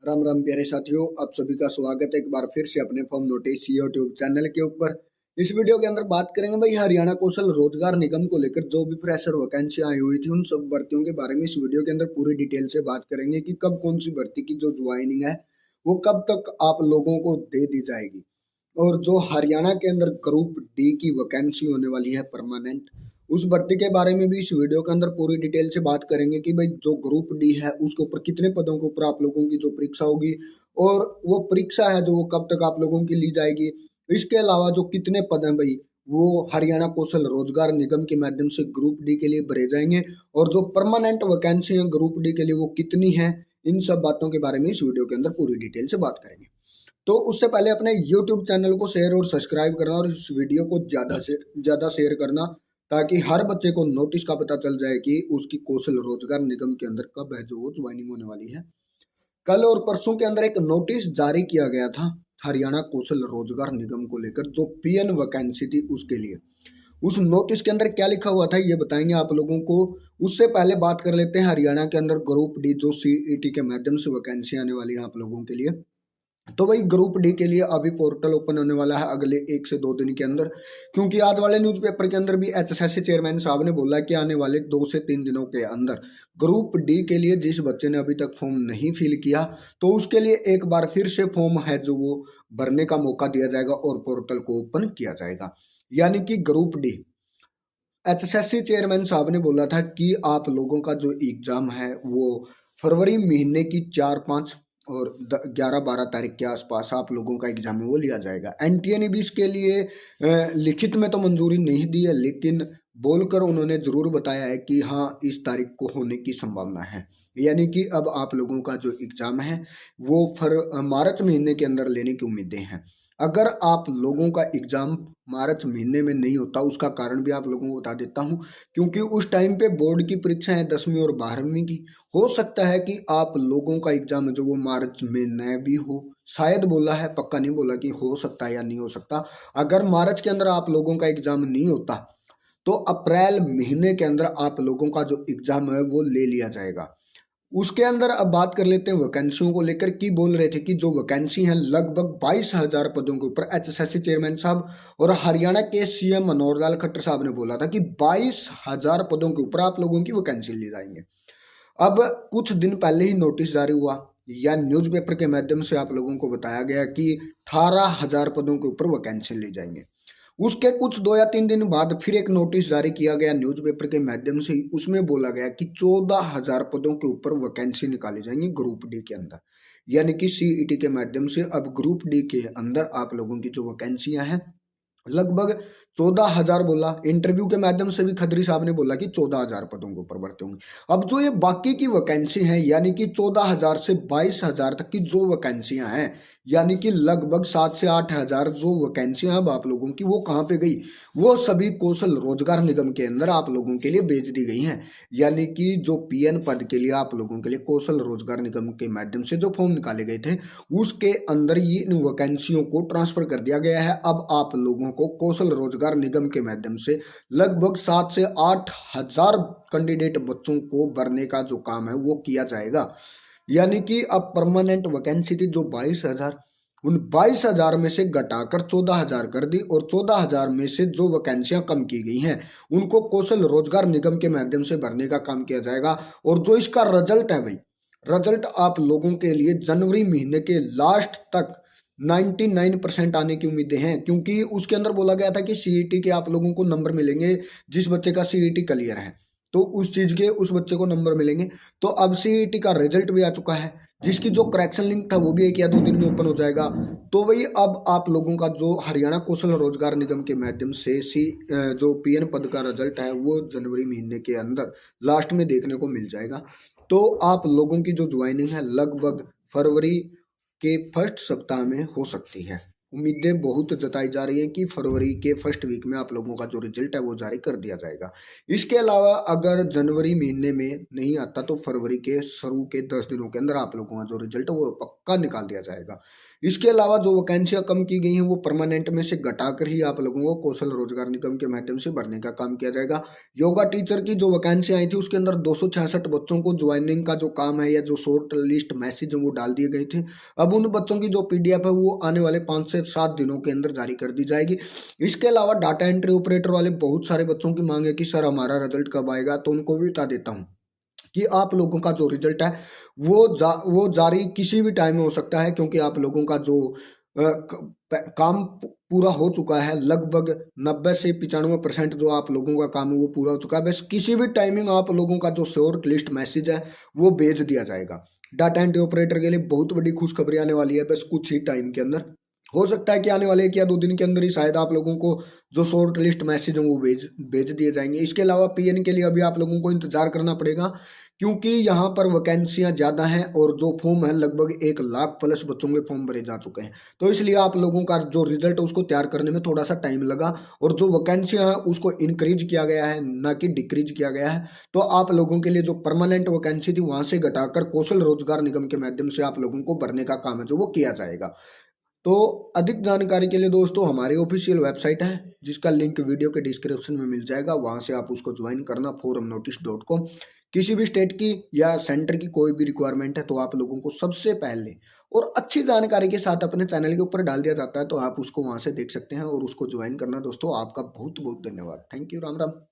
राम राम प्यारे साथियों, आप सभी का स्वागत है एक बार फिर से अपने फॉर्म नोटिस यूट्यूब चैनल के ऊपर। इस वीडियो के अंदर बात करेंगे भाई हरियाणा कौशल रोजगार निगम को लेकर जो भी फ्रेशर वैकेंसी आई हुई थी उन सब भर्तियों के बारे में इस वीडियो के अंदर पूरी डिटेल से बात करेंगे कि कब कौन सी भर्ती की जो ज्वाइनिंग है वो कब तक आप लोगों को दे दी जाएगी। और जो हरियाणा के अंदर ग्रुप डी की वैकेंसी होने वाली है परमानेंट, उस भर्ती के बारे में भी इस वीडियो के अंदर पूरी डिटेल से बात करेंगे कि भाई जो ग्रुप डी है उसके ऊपर कितने पदों के ऊपर आप लोगों की जो परीक्षा होगी और वो परीक्षा है जो वो कब तक आप लोगों की ली जाएगी। इसके अलावा जो कितने पद हैं भाई वो हरियाणा कौशल रोजगार निगम के माध्यम से ग्रुप डी के लिए भरे जाएंगे और जो परमानेंट वैकेंसी है ग्रुप डी के लिए वो कितनी है, इन सब बातों के बारे में इस वीडियो के अंदर पूरी डिटेल से बात करेंगे। तो उससे पहले अपने YouTube चैनल को शेयर और सब्सक्राइब करना और इस वीडियो को ज़्यादा से ज़्यादा शेयर करना ताकि हर बच्चे को नोटिस का पता चल जाए कि उसकी कौशल रोजगार निगम के अंदर कब है जो वो ज्वाइनिंग होने वाली है। कल और परसों के अंदर एक नोटिस जारी किया गया था हरियाणा कौशल रोजगार निगम को लेकर जो पीएन वैकेंसी थी उसके लिए। उस नोटिस के अंदर क्या लिखा हुआ था ये बताएंगे आप लोगों को। उससे पहले बात कर लेते हैं हरियाणा के अंदर ग्रुप डी जो सीईटी के माध्यम से वैकेंसी आने वाली है आप लोगों के लिए। तो भाई ग्रुप डी के लिए अभी पोर्टल ओपन होने वाला है अगले 1 से 2 दिन के अंदर, क्योंकि आज वाले न्यूज़पेपर के अंदर भी एचएसएससी चेयरमैन साहब ने बोला कि आने वाले 2 से 3 दिनों के अंदर ग्रुप डी के लिए जिस बच्चे ने अभी तक फॉर्म नहीं फिल किया तो उसके लिए एक बार फिर से फॉर्म है जो वो भरने का मौका दिया जाएगा और पोर्टल को ओपन किया जाएगा। यानी कि ग्रुप डी एचएसएससी चेयरमैन साहब ने बोला था कि आप लोगों का जो एग्जाम है वो फरवरी महीने की 4, 5 और 11, 12 तारीख के आसपास आप लोगों का एग्जाम है वो लिया जाएगा। एनटीए ने भी इसके लिए लिखित में तो मंजूरी नहीं दी है, लेकिन बोलकर उन्होंने जरूर बताया है कि हाँ इस तारीख को होने की संभावना है। यानी कि अब आप लोगों का जो एग्जाम है वो मार्च महीने के अंदर लेने की उम्मीदें हैं। अगर आप लोगों का एग्जाम मार्च महीने में नहीं होता उसका कारण भी आप लोगों को बता देता हूँ, क्योंकि उस टाइम पे बोर्ड की परीक्षा है 10वीं और 12वीं की। हो सकता है कि आप लोगों का एग्जाम जो वो मार्च में न भी हो, शायद बोला है, पक्का नहीं बोला कि हो सकता है या नहीं हो सकता। अगर मार्च के अंदर आप लोगों का एग्जाम नहीं होता तो अप्रैल महीने के अंदर आप लोगों का जो एग्जाम है वो ले लिया जाएगा। उसके अंदर अब बात कर लेते हैं वैकेंसियों को लेकर की बोल रहे थे कि जो वैकेंसी है लगभग 22,000 पदों के ऊपर। एचएसएससी चेयरमैन साहब और हरियाणा के सीएम मनोहर लाल खट्टर साहब ने बोला था कि 22,000 पदों के ऊपर आप लोगों की वैकेंसी ली जाएंगे। अब कुछ दिन पहले ही नोटिस जारी हुआ या न्यूज़पेपर के माध्यम से आप लोगों को बताया गया कि 18,000 पदों के ऊपर वैकेंसी ली जाएंगे। उसके कुछ 2 या 3 दिन बाद फिर एक नोटिस जारी किया गया न्यूज़पेपर के माध्यम से। उसमें बोला गया कि 14,000 पदों के ऊपर वैकेंसी निकाली जाएंगी ग्रुप डी के अंदर। यानी कि सीईटी के माध्यम से अब ग्रुप डी के अंदर आप लोगों की जो वैकेंसियां हैं लगभग 14,000 बोला। इंटरव्यू के माध्यम से भी खत्री साहब ने बोला कि 14,000 पदों के ऊपर भर्ती होंगे। अब जो ये बाकी की वैकेंसी है यानी कि 14,000 से 22,000 तक की जो वैकेंसियां हैं, यानी कि लगभग 7 से 8,000 जो वैकेंसियां अब आप लोगों की वो कहाँ पे गई, वो सभी कौशल रोजगार निगम के अंदर आप लोगों के लिए भेज दी गई हैं। यानी कि जो पीएन पद के लिए आप लोगों के लिए कौशल रोजगार निगम के माध्यम से जो फॉर्म निकाले गए थे उसके अंदर ये इन वैकेंसियों को ट्रांसफर कर दिया गया है। अब आप लोगों को कौशल रोजगार निगम के माध्यम से लगभग 7 से 8,000 कैंडिडेट बच्चों को भरने का जो काम है वो किया जाएगा। यानी कि अब परमानेंट वैकेंसी थी जो 22,000, उन 22,000 में से घटाकर 14,000 कर दी और 14,000 में से जो वैकेंसियां कम की गई हैं उनको कौशल रोजगार निगम के माध्यम से भरने का काम किया जाएगा। और जो इसका रिजल्ट है भाई, रिजल्ट आप लोगों के लिए जनवरी महीने के लास्ट तक 99% आने की उम्मीदें हैं, क्योंकि उसके अंदर बोला गया था कि सीईटी के आप लोगों को नंबर मिलेंगे। जिस बच्चे का सीईटी क्लियर है तो उस चीज के उस बच्चे को नंबर मिलेंगे। तो अब सीईटी का रिजल्ट भी आ चुका है, जिसकी जो करेक्शन लिंक था वो भी 1 या 2 दिन में ओपन हो जाएगा। तो वही अब आप लोगों का जो हरियाणा कौशल रोजगार निगम के माध्यम से जो पीएन पद का रिजल्ट है वो जनवरी महीने के अंदर लास्ट में देखने को मिल जाएगा। तो आप लोगों की जो ज्वाइनिंग है लगभग फरवरी के फर्स्ट सप्ताह में हो सकती है। उम्मीदें बहुत जताई जा रही हैं कि फरवरी के फर्स्ट वीक में आप लोगों का जो रिजल्ट है वो जारी कर दिया जाएगा। इसके अलावा अगर जनवरी महीने में नहीं आता तो फरवरी के शुरू के 10 दिनों के अंदर आप लोगों का जो रिजल्ट है वो पक्का निकाल दिया जाएगा। इसके अलावा जो वैकेंसियां कम की गई हैं वो परमानेंट में से घटाकर ही आप लोगों को कौशल रोजगार निगम के माध्यम से भरने का काम किया जाएगा। योगा टीचर की जो वैकेंसी आई थी उसके अंदर 266 बच्चों को ज्वाइनिंग का जो काम है या जो शॉर्ट लिस्ट मैसेज है वो डाल दिए गए थे। अब उन बच्चों की जो पीडीएफ है वो आने वाले 5 से 7 दिनों के अंदर जारी कर दी जाएगी। इसके अलावा डाटा एंट्री ऑपरेटर वाले बहुत सारे बच्चों की मांग है कि सर हमारा रिजल्ट कब आएगा, तो उनको भी बता देता हूँ कि आप लोगों का जो रिजल्ट है वो जारी किसी भी टाइम में हो सकता है, क्योंकि आप लोगों का जो काम पूरा हो चुका है। लगभग 90 से 95% जो आप लोगों का काम है वो पूरा हो चुका है। बस किसी भी टाइमिंग आप लोगों का जो शॉर्ट लिस्ट मैसेज है वो भेज दिया जाएगा। डाटा एंट्री ऑपरेटर के लिए बहुत बड़ी खुशखबरी आने वाली है बस कुछ ही टाइम के अंदर। हो सकता है कि आने वाले 1 या 2 दिन के अंदर ही शायद आप लोगों को जो शॉर्ट लिस्ट मैसेज है वो भेज भेज दिए जाएंगे। इसके अलावा पीएन के लिए अभी आप लोगों को इंतजार करना पड़ेगा, क्योंकि यहाँ पर वैकेंसियाँ ज़्यादा हैं और जो फॉर्म है लगभग 1 लाख प्लस बच्चों के फॉर्म भरे जा चुके हैं। तो इसलिए आप लोगों का जो रिजल्ट है उसको तैयार करने में थोड़ा सा टाइम लगा और जो वैकेंसियाँ हैं उसको इंक्रीज किया गया है, ना कि डिक्रीज किया गया है। तो आप लोगों के लिए जो परमानेंट वैकेंसी थी वहाँ से घटाकर कौशल रोजगार निगम के माध्यम से आप लोगों को भरने का काम है जो वो किया जाएगा। तो अधिक जानकारी के लिए दोस्तों हमारी ऑफिशियल वेबसाइट है जिसका लिंक वीडियो के डिस्क्रिप्शन में मिल जाएगा, वहां से आप उसको ज्वाइन करना forumnotice.com। किसी भी स्टेट की या सेंटर की कोई भी रिक्वायरमेंट है तो आप लोगों को सबसे पहले और अच्छी जानकारी के साथ अपने चैनल के ऊपर डाल दिया जाता है, तो आप उसको वहां से देख सकते हैं और उसको ज्वाइन करना। दोस्तों आपका बहुत बहुत धन्यवाद। Thank you. राम राम।